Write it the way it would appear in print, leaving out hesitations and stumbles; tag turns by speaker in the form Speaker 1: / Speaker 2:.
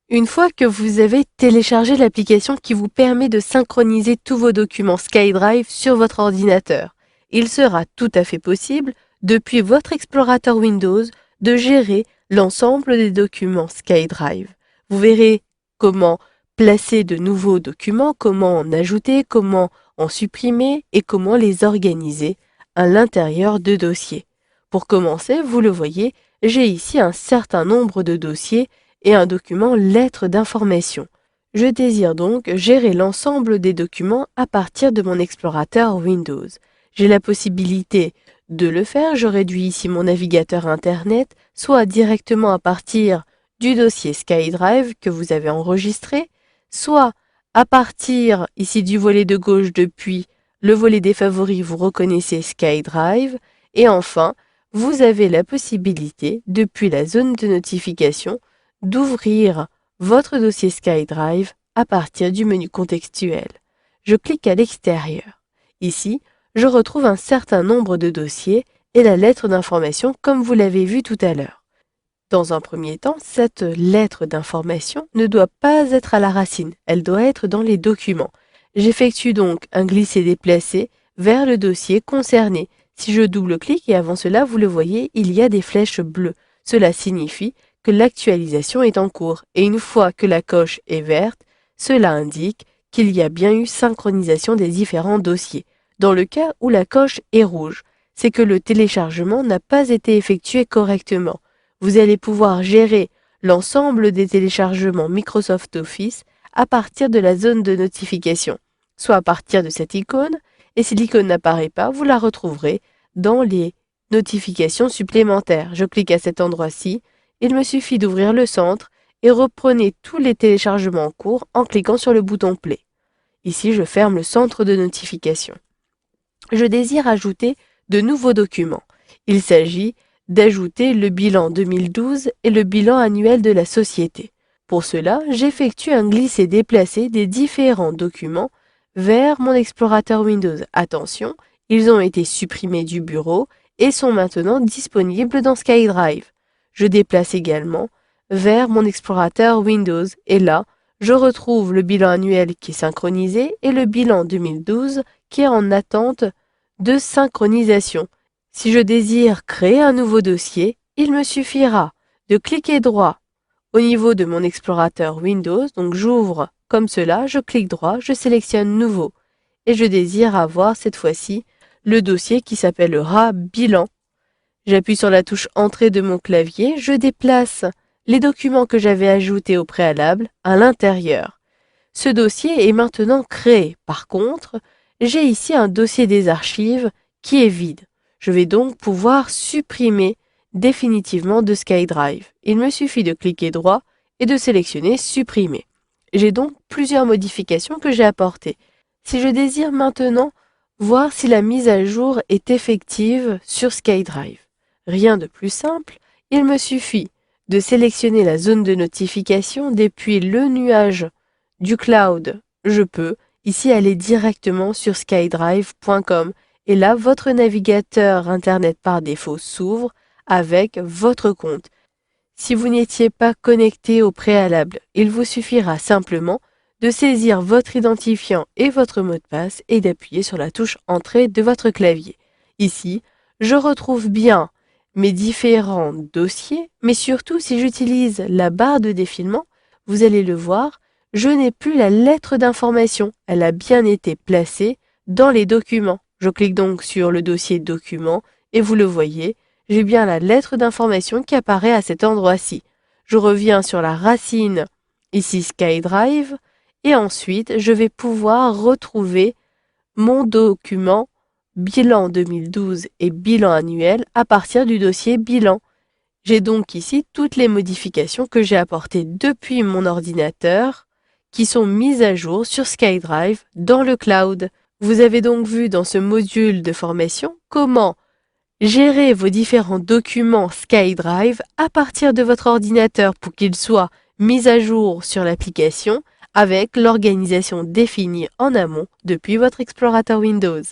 Speaker 1: Une fois que vous avez téléchargé l'application qui vous permet de synchroniser tous vos documents SkyDrive sur votre ordinateur, il sera tout à fait possible, depuis votre explorateur Windows, de gérer l'ensemble des documents SkyDrive. Vous verrez comment placer de nouveaux documents, comment en ajouter, comment en supprimer et comment les organiser à l'intérieur de dossiers. Pour commencer, vous le voyez, j'ai ici un certain nombre de dossiers et un document lettre d'information. Je désire donc gérer l'ensemble des documents à partir de mon explorateur Windows. J'ai la possibilité de le faire, je réduis ici mon navigateur Internet, soit directement à partir du dossier SkyDrive que vous avez enregistré, soit à partir ici du volet de gauche depuis le volet des favoris, vous reconnaissez SkyDrive, et enfin, vous avez la possibilité, depuis la zone de notification, d'ouvrir votre dossier SkyDrive à partir du menu contextuel. Je clique à l'extérieur. Ici, je retrouve un certain nombre de dossiers et la lettre d'information comme vous l'avez vu tout à l'heure. Dans un premier temps, cette lettre d'information ne doit pas être à la racine, elle doit être dans les documents. J'effectue donc un glisser-déplacer vers le dossier concerné. Si je double-clique, et avant cela, vous le voyez, il y a des flèches bleues. Cela signifie que l'actualisation est en cours, et une fois que la coche est verte, cela indique qu'il y a bien eu synchronisation des différents dossiers. Dans le cas où la coche est rouge, c'est que le téléchargement n'a pas été effectué correctement. Vous allez pouvoir gérer l'ensemble des téléchargements Microsoft Office à partir de la zone de notification, soit à partir de cette icône, et si l'icône n'apparaît pas, vous la retrouverez dans les notifications supplémentaires. Je clique à cet endroit-ci, il me suffit d'ouvrir le centre et reprenez tous les téléchargements en cours en cliquant sur le bouton Play. Ici, je ferme le centre de notification. Je désire ajouter de nouveaux documents. Il s'agit d'ajouter le bilan 2012 et le bilan annuel de la société. Pour cela, j'effectue un glisser-déplacer des différents documents vers mon explorateur Windows. Attention, ils ont été supprimés du bureau et sont maintenant disponibles dans SkyDrive. Je déplace également vers mon explorateur Windows et là, je retrouve le bilan annuel qui est synchronisé et le bilan 2012 qui est en attente de synchronisation. Si je désire créer un nouveau dossier, il me suffira de cliquer droit au niveau de mon explorateur Windows, donc j'ouvre comme cela, je clique droit, je sélectionne Nouveau et je désire avoir cette fois-ci le dossier qui s'appellera Bilan. J'appuie sur la touche Entrée de mon clavier, je déplace les documents que j'avais ajoutés au préalable à l'intérieur. Ce dossier est maintenant créé. Par contre, j'ai ici un dossier des archives qui est vide. Je vais donc pouvoir supprimer définitivement de SkyDrive. Il me suffit de cliquer droit et de sélectionner Supprimer. J'ai donc plusieurs modifications que j'ai apportées. Si je désire maintenant voir si la mise à jour est effective sur SkyDrive, rien de plus simple, il me suffit de sélectionner la zone de notification depuis le nuage du cloud. Je peux ici aller directement sur skydrive.com et là, votre navigateur Internet par défaut s'ouvre avec votre compte. Si vous n'étiez pas connecté au préalable, il vous suffira simplement de saisir votre identifiant et votre mot de passe et d'appuyer sur la touche Entrée de votre clavier. Ici, je retrouve bien mes différents dossiers, mais surtout si j'utilise la barre de défilement, vous allez le voir, je n'ai plus la lettre d'information. Elle a bien été placée dans les documents. Je clique donc sur le dossier Documents et vous le voyez, j'ai bien la lettre d'information qui apparaît à cet endroit-ci. Je reviens sur la racine, ici SkyDrive, et ensuite je vais pouvoir retrouver mon document Bilan 2012 et Bilan annuel à partir du dossier Bilan. J'ai donc ici toutes les modifications que j'ai apportées depuis mon ordinateur qui sont mises à jour sur SkyDrive dans le cloud. Vous avez donc vu dans ce module de formation comment gérer vos différents documents SkyDrive à partir de votre ordinateur pour qu'ils soient mis à jour sur l'application avec l'organisation définie en amont depuis votre explorateur Windows.